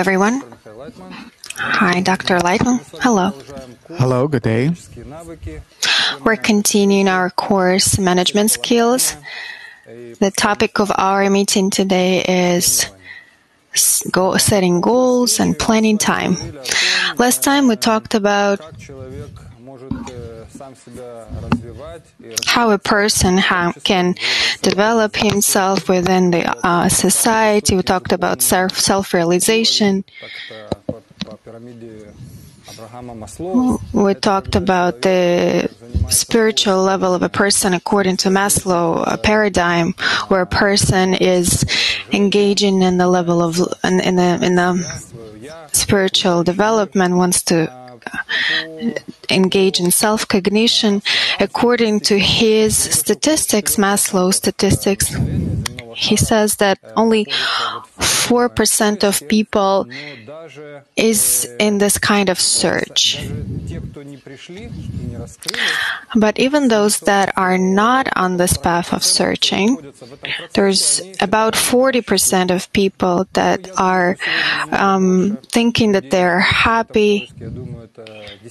everyone. Hi, Dr. Laitman. Hello. Hello, good day. We're continuing our course, Management Skills. The topic of our meeting today is setting goals and planning time. Last time we talked about how a person can develop himself within the society. We talked about self-realization. We talked about the spiritual level of a person according to Maslow, a paradigm where a person is engaging in the level of in the spiritual development, wants to engage in self-cognition. According to his statistics, Maslow's statistics, he says that only 4% of people is in this kind of search. But even those that are not on this path of searching, there's about 40% of people that are thinking that they're happy.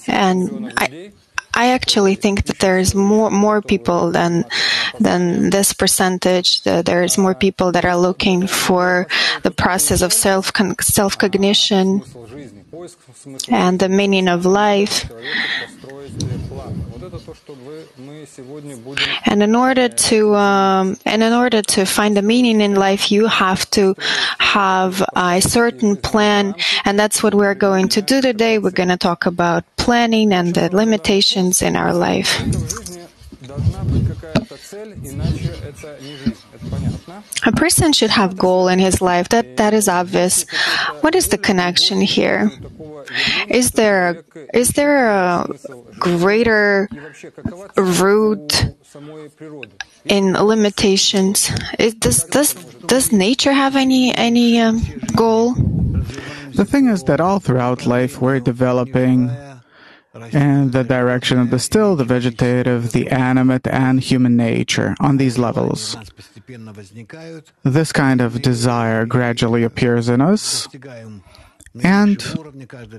And I actually think that there's more people than this percentage. There's more people that are looking for the process of self-cognition and the meaning of life. And in order to find the meaning in life, you have to have a certain plan, and that's what we're going to do today. We're going to talk about planning and the limitations in our life. A person should have a goal in his life. That is obvious. What is the connection here? Is there a greater root in limitations? Does nature have any goal? The thing is that all throughout life we're developing in the direction of the still, the vegetative, the animate, and human nature on these levels. This kind of desire gradually appears in us, and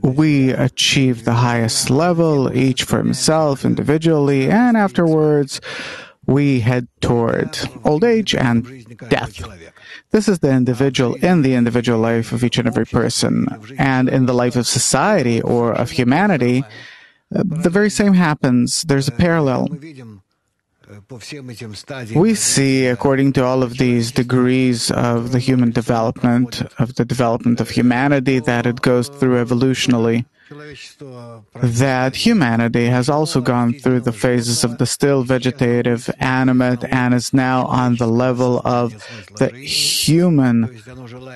we achieve the highest level, each for himself, individually, and afterwards we head toward old age and death. This is the individual in the individual life of each and every person, and in the life of society or of humanity, the very same happens. There's a parallel. We see, according to all of these degrees of the human development, of the development of humanity, that it goes through evolutionally, that humanity has also gone through the phases of the still, vegetative, animate, and is now on the level of the human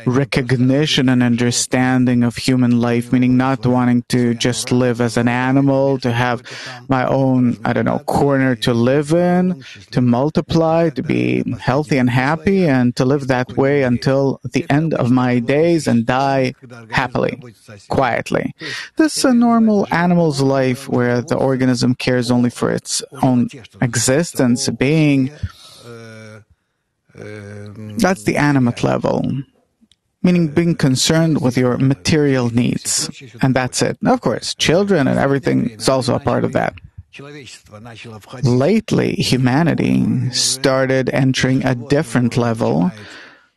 recognition and understanding of human life, meaning not wanting to just live as an animal, to have my own, corner to live in, to multiply, to be healthy and happy, and to live that way until the end of my days and die happily, quietly. This is a normal animal's life where the organism cares only for its own existence, being. That's the animate level, meaning being concerned with your material needs, and that's it. Of course, children and everything is also a part of that. Lately, humanity started entering a different level,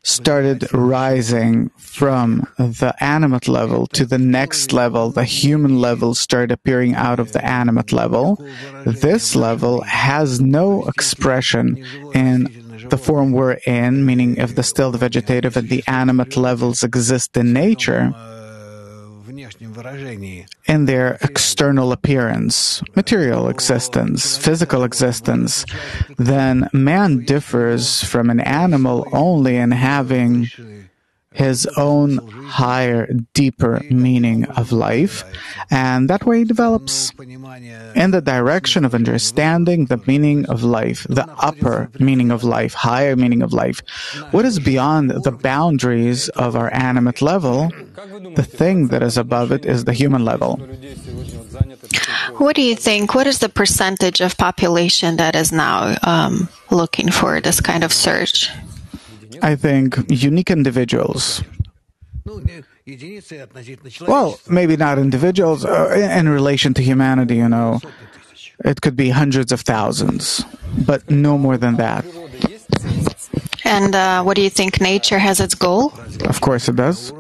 started rising from the animate level to the next level. The human level started appearing out of the animate level. This level has no expression in the form we're in, meaning if the still, the vegetative, and the animate levels exist in nature, in their external appearance, material existence, physical existence, then man differs from an animal only in having his own higher, deeper meaning of life, and that way he develops in the direction of understanding the meaning of life, the upper meaning of life, higher meaning of life. What is beyond the boundaries of our animate level, the thing that is above it is the human level. What do you think? What is the percentage of population that is now looking for this kind of search? I think unique individuals. Well, maybe not individuals. In relation to humanity, it could be hundreds of thousands, but no more than that. And what do you think nature has its goal? Of course it does.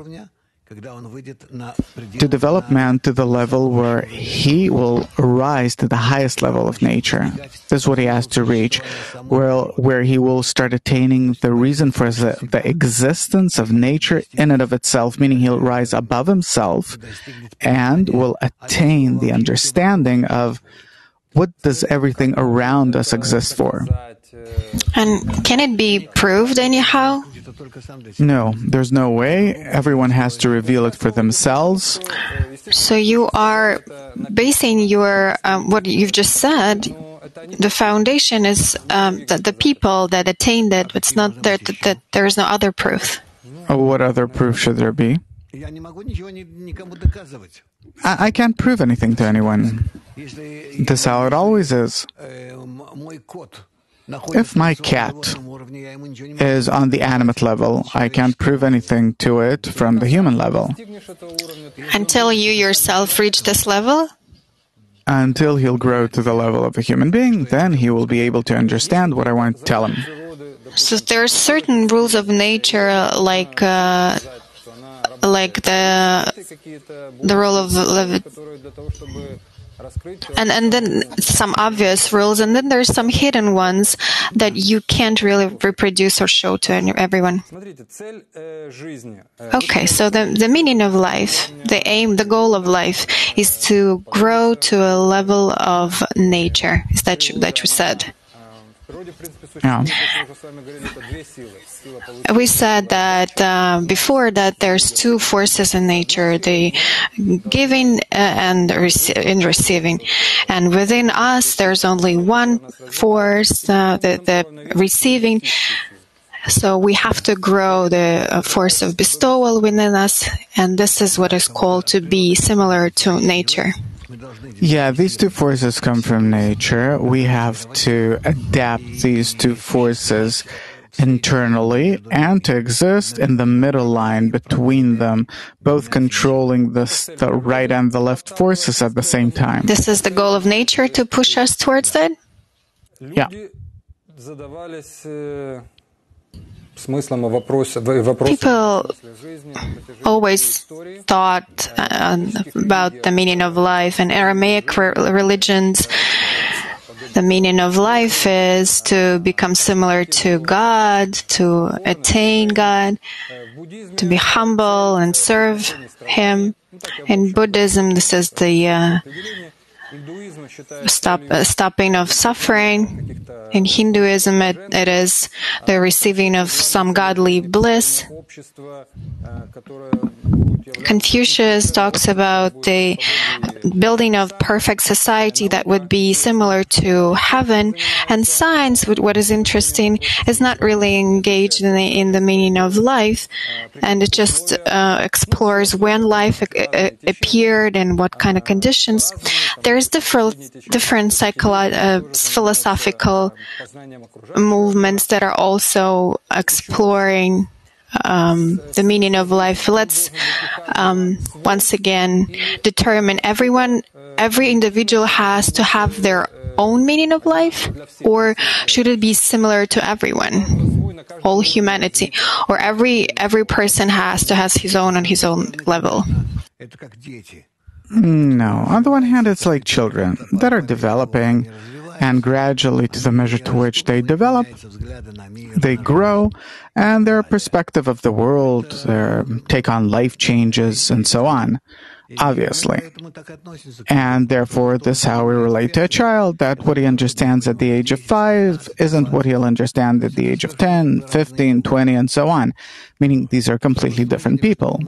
To develop man to the level where he will rise to the highest level of nature. This is what he has to reach, where he will start attaining the reason for the existence of nature in and of itself, meaning he'll rise above himself and will attain the understanding of what does everything around us exist for. And can it be proved anyhow? No, there's no way. Everyone has to reveal it for themselves. So you are basing your what you've just said. The foundation is that the people that attained it. It's not that there is no other proof. What other proof should there be? I can't prove anything to anyone. This is how it always is. If my cat is on the animate level, I can't prove anything to it from the human level. Until you yourself reach this level? Until he'll grow to the level of a human being, then he will be able to understand what I want to tell him. So there are certain rules of nature, like the rule of and then some obvious rules, and then there's some hidden ones that you can't really reproduce or show to everyone. Okay, so the meaning of life, the aim, the goal of life is to grow to a level of nature. Is that you said? Yeah. We said that before that there's two forces in nature, the giving and receiving. And within us, there's only one force, the receiving. So we have to grow the force of bestowal within us, and this is what is called to be similar to nature. Yeah, these two forces come from nature. We have to adapt these two forces internally and to exist in the middle line between them, both controlling the right and the left forces at the same time. This is the goal of nature, to push us towards that? Yeah. People always thought about the meaning of life. In Aramaic religions, the meaning of life is to become similar to God, to attain God, to be humble and serve Him. In Buddhism, this is the stopping of suffering. In Hinduism, it is the receiving of some godly bliss. Confucius talks about the building of perfect society that would be similar to heaven. And science, what is interesting, is not really engaged in the meaning of life, and it just explores when life appeared and what kind of conditions. There's different philosophical movements that are also exploring the meaning of life. Let's once again determine every individual has to have their own meaning of life, or should it be similar to everyone, all humanity, or every person has to have his own on his own level? No. On the one hand, it's like children that are developing, and gradually, to the measure to which they develop, they grow, and their perspective of the world, their take on life changes, and so on, obviously. And therefore, this is how we relate to a child, that what he understands at the age of 5 isn't what he'll understand at the age of 10, 15, 20, and so on, meaning these are completely different people.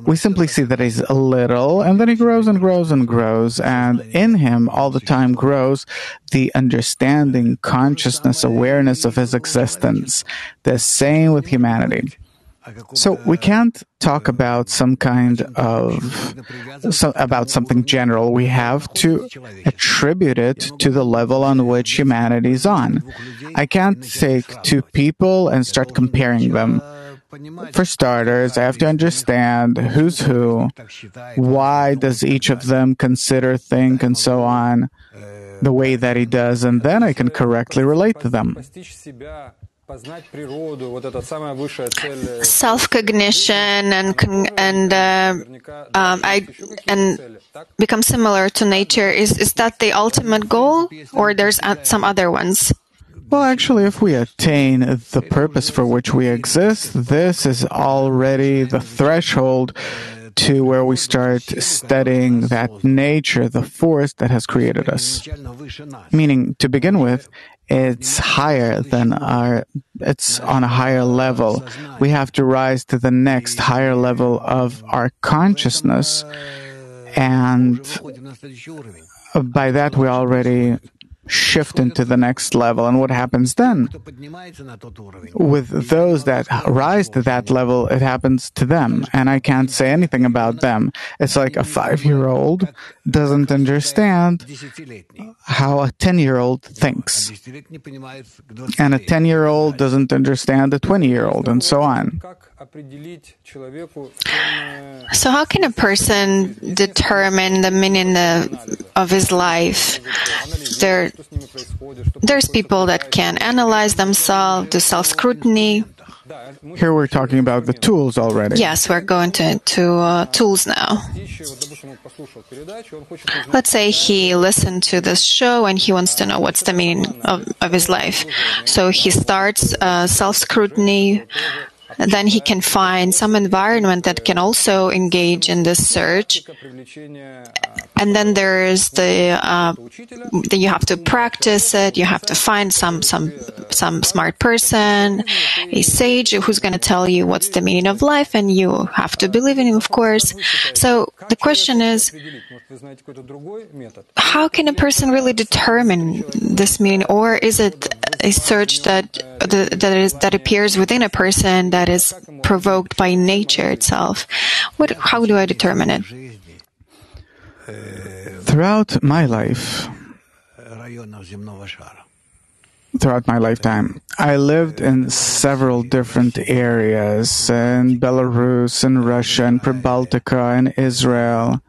We simply see that he's a little, and then he grows and grows and grows, and in him all the time grows the understanding, consciousness, awareness of his existence. The same with humanity. So we can't talk about something general. We have to attribute it to the level on which humanity is on. I can't take two people and start comparing them. For starters, I have to understand who's who, why does each of them consider, think, and so on, the way that he does, and then I can correctly relate to them. Self-cognition and become similar to nature, is that the ultimate goal, or there's some other ones? Well, actually, if we attain the purpose for which we exist, this is already the threshold to where we start studying that nature, the force that has created us. Meaning, to begin with, it's higher than it's on a higher level. We have to rise to the next higher level of our consciousness, and by that we already shift into the next level. And what happens then? With those that rise to that level, it happens to them, and I can't say anything about them. It's like a 5-year-old doesn't understand how a 10-year-old thinks, and a 10-year-old doesn't understand a 20-year-old, and so on. So how can a person determine the meaning of his life? There's people that can analyze themselves, do self-scrutiny. Here we're talking about the tools already. Yes, we're going to tools now. Let's say he listened to this show and he wants to know what's the meaning of his life. So he starts self-scrutiny. Then he can find some environment that can also engage in this search. And then there's you have to practice it. You have to find some smart person, a sage who's going to tell you what's the meaning of life, and you have to believe in him, of course. So the question is, how can a person really determine this meaning, or is it a search that appears within a person that is provoked by nature itself? How do I determine it? Throughout my life, throughout my lifetime, I lived in several different areas, in Belarus, in Russia, in Pribaltica, in Israel.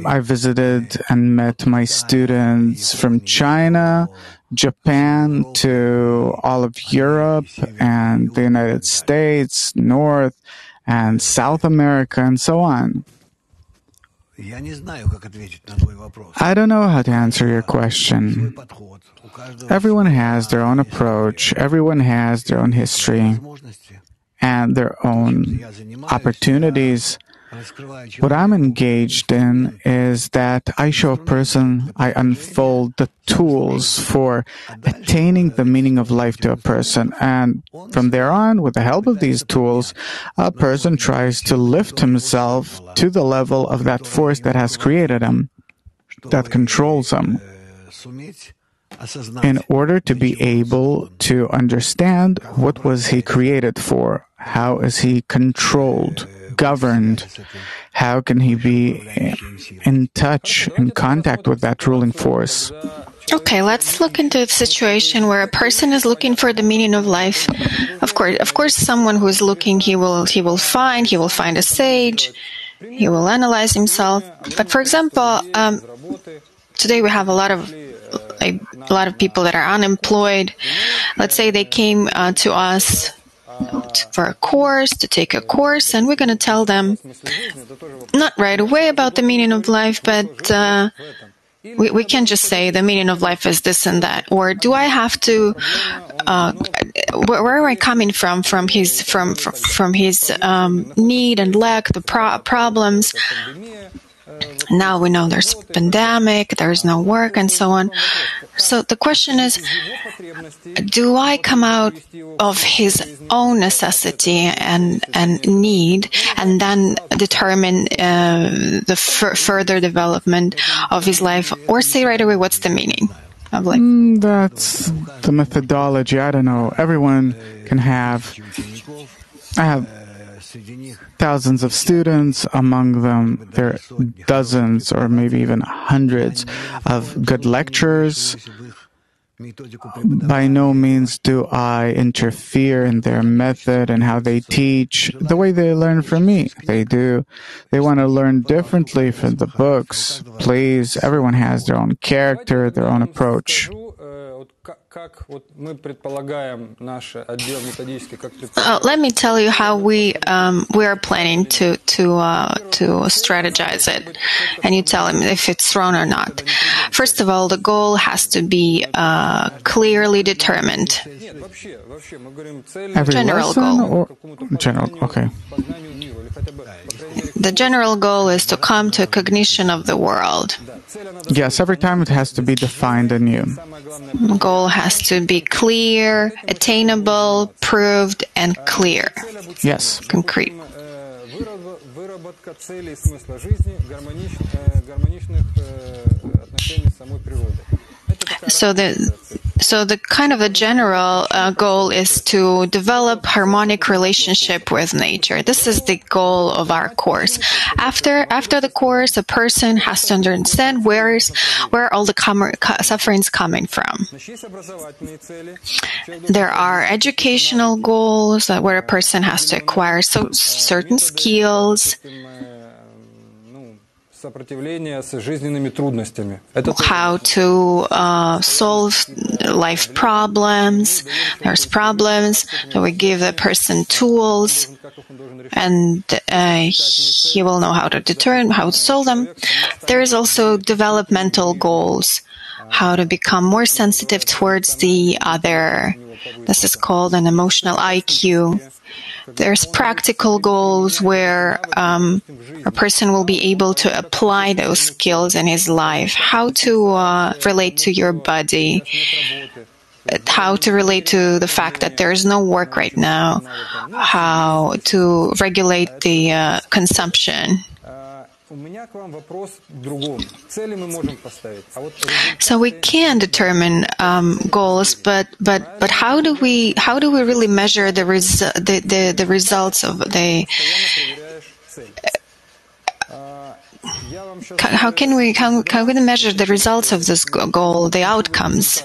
I visited and met my students from China, Japan, to all of Europe and the United States, North and South America, and so on. I don't know how to answer your question. Everyone has their own approach, everyone has their own history and their own opportunities. What I'm engaged in is that I show a person, I unfold the tools for attaining the meaning of life to a person. And from there on, with the help of these tools, a person tries to lift himself to the level of that force that has created him, that controls him, in order to be able to understand what was he created for, how is he controlled, governed, how can he be in touch, in contact with that ruling force. Okay, let's look into a situation where a person is looking for the meaning of life. Of course, someone who is looking, he will find a sage, he will analyze himself. But for example, today we have a lot of people that are unemployed. Let's say they came to us for a course, to take a course, and we're going to tell them, not right away about the meaning of life, but we can't just say the meaning of life is this and that. Or do I have to, where am I coming from his need and lack, the problems? Now we know there's pandemic, there's no work, and so on. So the question is, do I come out of his own necessity and need, and then determine the further development of his life, or say right away what's the meaning of life? That's the methodology. I don't know. Everyone can have. I have thousands of students. Among them, there are dozens or maybe even hundreds of good lecturers By no means do I interfere in their method and how they teach, the way they learn from me. They want to learn differently from the books. Please, everyone has their own character, their own approach. Let me tell you how we are planning to strategize it, and you tell him if it's wrong or not. First of all, the goal has to be clearly determined. Every General lesson goal. or general? Okay. The general goal is to come to a cognition of the world. Yes, every time it has to be defined anew. The goal has to be clear, attainable, proved, and clear. Yes. Concrete. So the kind of a general goal is to develop harmonic relationship with nature. This is the goal of our course. After the course, a person has to understand where all the sufferings coming from. There are educational goals where a person has to acquire certain skills. How to solve life problems. There's problems, so we give the person tools, and he will know how to solve them. There is also developmental goals, how to become more sensitive towards the other. This is called an emotional IQ. There's practical goals where a person will be able to apply those skills in his life. How to relate to your body, how to relate to the fact that there is no work right now, how to regulate the consumption. So we can determine goals, but how do we really measure the results of the? How can we measure the results of this goal, the outcomes?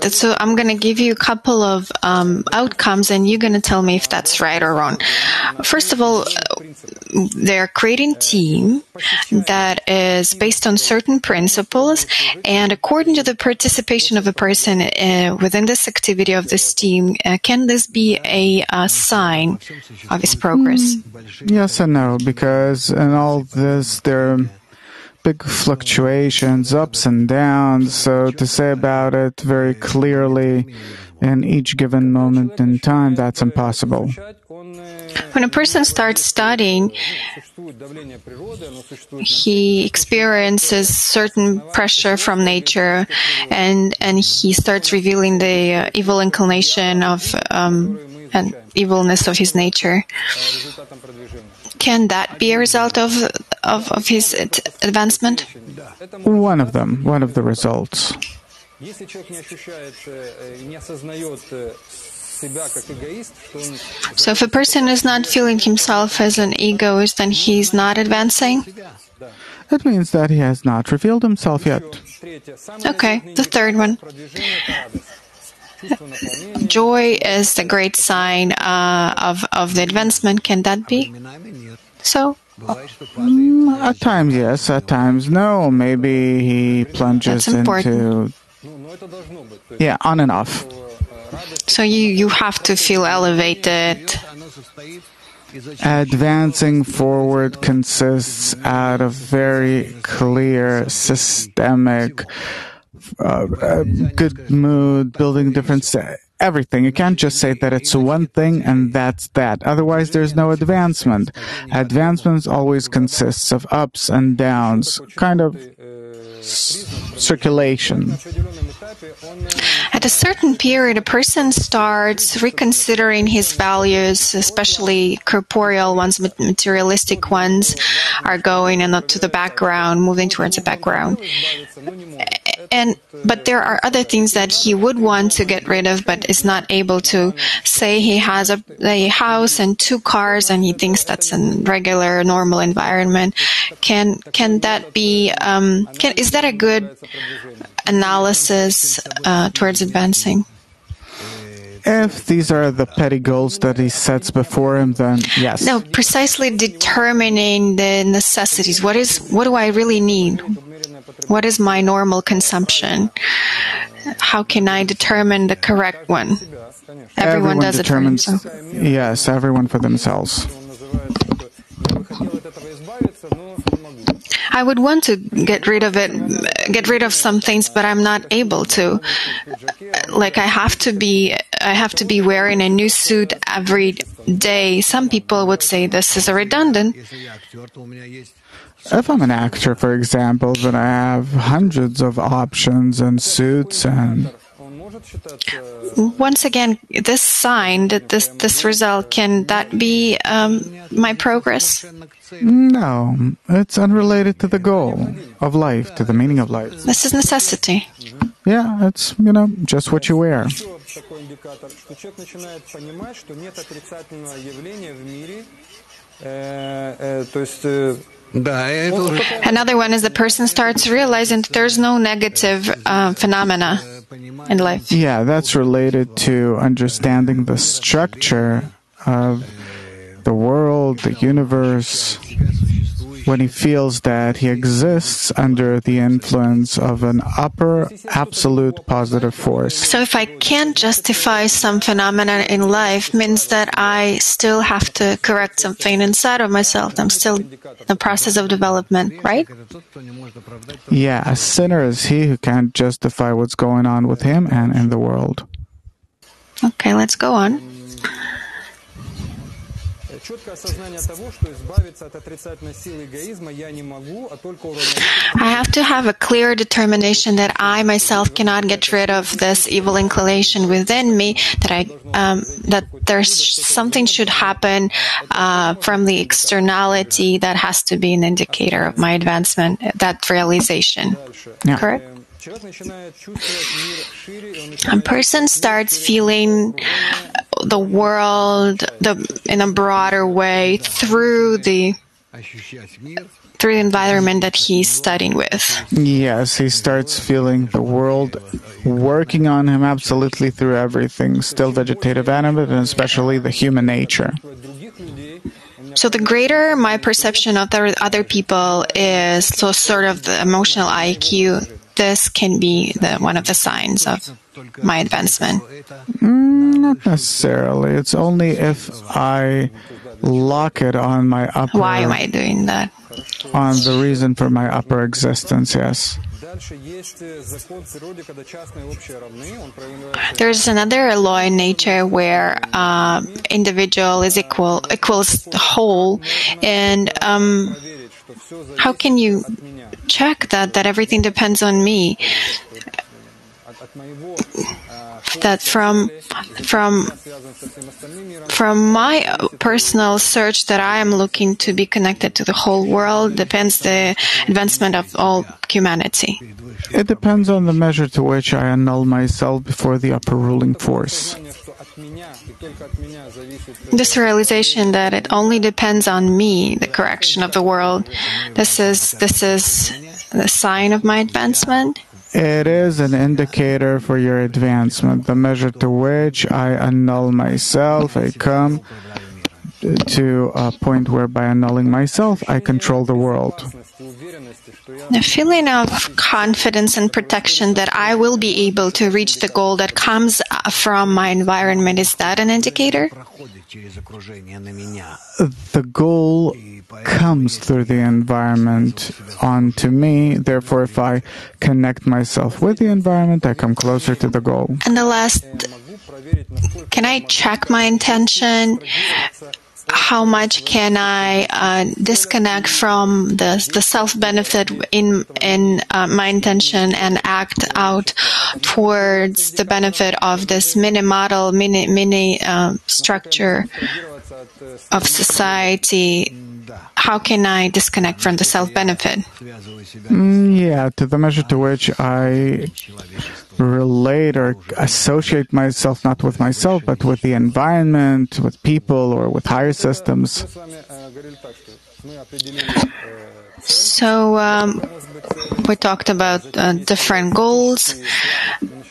So I'm going to give you a couple of outcomes, and you're going to tell me if that's right or wrong. First of all, they're creating a team that is based on certain principles, and according to the participation of a person within this activity of this team, can this be a sign of his progress? Yes and no, because in all this there are big fluctuations, ups and downs, so to say about it very clearly in each given moment in time, that's impossible. When a person starts studying, he experiences certain pressure from nature, and he starts revealing the evil inclination of and evilness of his nature. Can that be a result of his advancement? One of them, one of the results. So if a person is not feeling himself as an egoist, then he's not advancing? It means that he has not revealed himself yet. Okay, the third one. Joy is the great sign of the advancement. Can that be so? At times yes, at times no. Maybe he plunges into... Yeah, on and off. So you have to feel elevated. Advancing forward consists out of very clear, systemic, good mood, building different... everything. You can't just say that it's one thing and that's that. Otherwise, there's no advancement. Advancement always consists of ups and downs, kind of circulation. At a certain period, a person starts reconsidering his values, especially corporeal ones, materialistic ones are going and not to the background, moving towards the background. But there are other things that he would want to get rid of, but is not able to. Say he has a house and 2 cars, and he thinks that's a regular, normal environment. Can that be? Is that a good analysis towards advancing? If these are the petty goals that he sets before him, then yes. No, precisely determining the necessities. What do I really need? What is my normal consumption? How can I determine the correct one? Everyone does determines, it for himself. Yes, everyone for themselves. I would want to get rid of some things, but I'm not able to. Like I have to be wearing a new suit every day. Some people would say this is redundant. If I'm an actor, for example, then I have hundreds of options and suits and... Once again, this sign, this result, can that be my progress? No, it's unrelated to the goal of life, to the meaning of life. This is necessity. Yeah, it's, just what you wear. Another one is the person starts realizing that there's no negative phenomena in life. Yeah, that's related to understanding the structure of the world, the universe, when he feels that he exists under the influence of an upper, absolute positive force. So if I can't justify some phenomena in life, means that I still have to correct something inside of myself. I'm still in the process of development, right? Yeah, a sinner is he who can't justify what's going on with him and in the world. Okay, let's go on. I have to have a clear determination that I myself cannot get rid of this evil inclination within me, that there's something should happen from the externality that has to be an indicator of my advancement, that realization. Yeah. Correct? A person starts feeling the world in a broader way through the environment that he's studying with. Yes, he starts feeling the world working on him absolutely through everything, still vegetative, animate, and especially the human nature. So the greater my perception of the other people is, so sort of the emotional IQ, this can be one of the signs of my advancement. Not necessarily. It's only if I lock it on my upper... Why am I doing that? On the reason for my upper existence, yes. There's another law in nature where individual is equals whole, and how can you check that everything depends on me? That from my personal search that I am looking to be connected to the whole world depends the advancement of all humanity. It depends on the measure to which I annul myself before the upper ruling force. This realization that it only depends on me, the correction of the world, this is the sign of my advancement. It is an indicator for your advancement, the measure to which I annul myself. I come to a point where by annulling myself, I control the world. The feeling of confidence and protection that I will be able to reach the goal that comes from my environment, is that an indicator? The goal comes through the environment onto me. Therefore, if I connect myself with the environment, I come closer to the goal. And the last, can I check my intention? How much can I disconnect from the self-benefit in my intention and act out towards the benefit of this mini model, mini structure of society, how can I disconnect from the self-benefit? Yeah, to the measure to which I relate or associate myself not with myself, but with the environment, with people, or with higher systems. So we talked about different goals.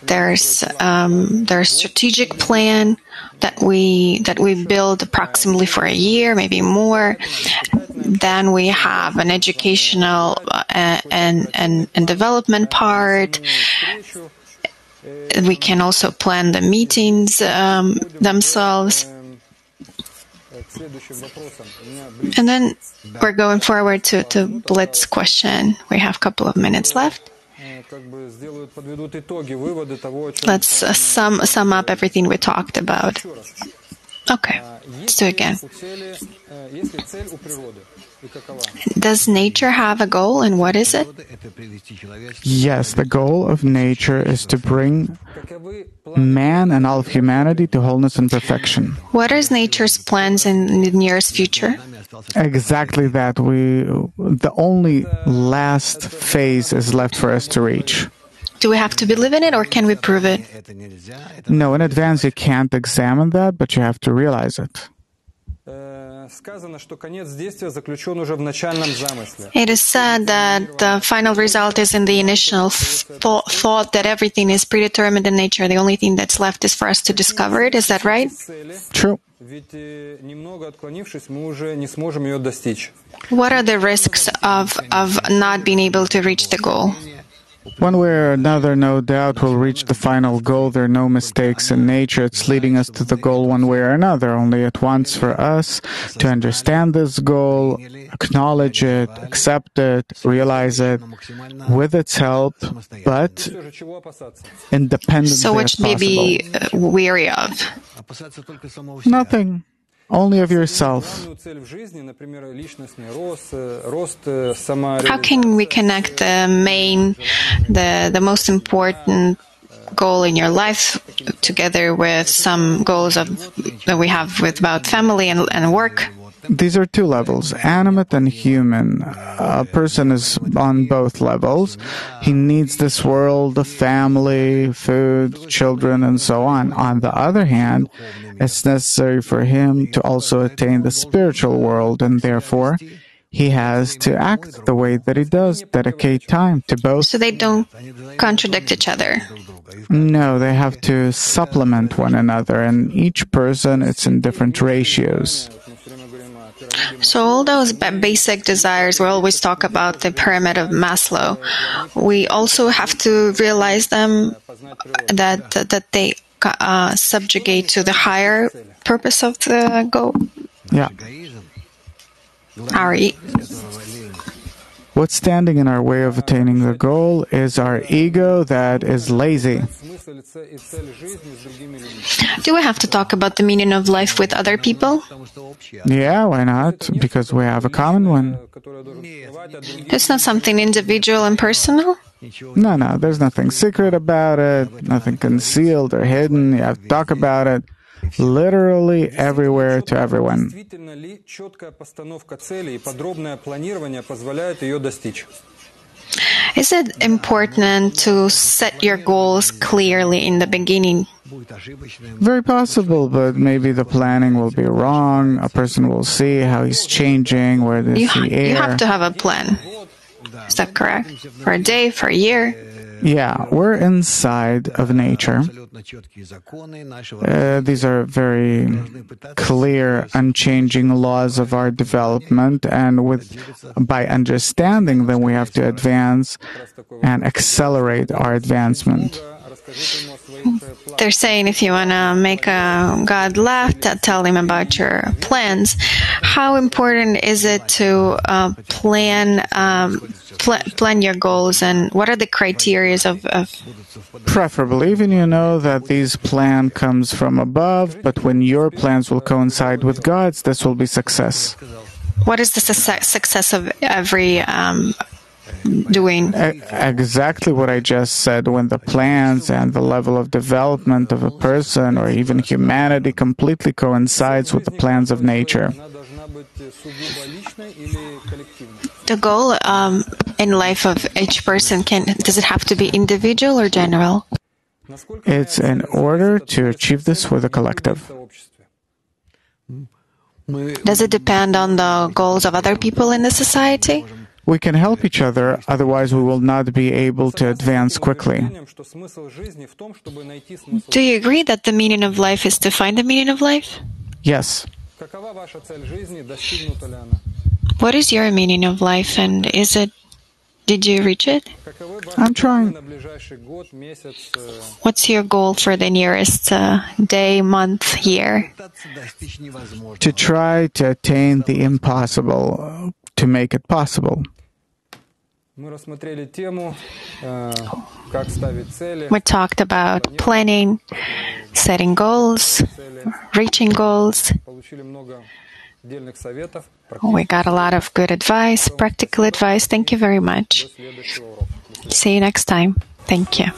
There's a strategic plan that we build approximately for a year, maybe more. Then we have an educational and development part. We can also plan the meetings themselves. And then we're going forward to Blitz question. We have a couple of minutes left. Let's sum up everything we talked about. Okay, let's do it again. Does nature have a goal, and what is it? Yes, the goal of nature is to bring man and all of humanity to wholeness and perfection. What are nature's plans in the nearest future? Exactly that. The only last phase is left for us to reach. Do we have to believe in it, or can we prove it? No, in advance you can't examine that, but you have to realize it. It is said that the final result is in the initial thought that everything is predetermined in nature. The only thing that's left is for us to discover it. Is that right? True. What are the risks of not being able to reach the goal? One way or another, no doubt, we'll reach the final goal. There are no mistakes in nature. It's leading us to the goal one way or another. Only at once for us to understand this goal, acknowledge it, accept it, realize it with its help, but independently as possible. So what should we be weary of? Nothing. Only of yourself. How can we connect the most important goal in your life together with some goals that we have about family and work? These are two levels, animate and human. A person is on both levels. He needs this world of family, food, children, and so on. On the other hand, it's necessary for him to also attain the spiritual world, and therefore he has to act the way that he does, dedicate time to both. So they don't contradict each other? No, they have to supplement one another, and each person, it's in different ratios. So all those basic desires, we always talk about the pyramid of Maslow. We also have to realize them that they subjugate to the higher purpose of the goal. Yeah. What's standing in our way of attaining the goal is our ego that is lazy. Do we have to talk about the meaning of life with other people? Yeah, why not? Because we have a common one. It's not something individual and personal? No, there's nothing secret about it, nothing concealed or hidden. You have to talk about it literally everywhere to everyone. Is it important to set your goals clearly in the beginning? Very possible, but maybe the planning will be wrong. A person will see how he's changing, where does he err. You have to have a plan. Is that correct? For a day, for a year? Yeah, we're inside of nature. These are very clear, unchanging laws of our development, and by understanding them, we have to advance and accelerate our advancement. They're saying if you want to make God laugh, tell him about your plans. How important is it to plan your goals, and what are the criteria of Preferably, even you know that this plan comes from above, but when your plans will coincide with God's, this will be success. What is the success of every doing? Exactly what I just said. When the plans and the level of development of a person or even humanity completely coincides with the plans of nature. The goal in life of each person, does it have to be individual or general? It's in order to achieve this for the collective. Does it depend on the goals of other people in the society? We can help each other, otherwise we will not be able to advance quickly. Do you agree that the meaning of life is to find the meaning of life? Yes. What is your meaning of life, and did you reach it? I'm trying. What's your goal for the nearest day, month, year? To try to attain the impossible, to make it possible. We talked about planning, setting goals, reaching goals. We got a lot of good advice, practical advice. Thank you very much. See you next time. Thank you.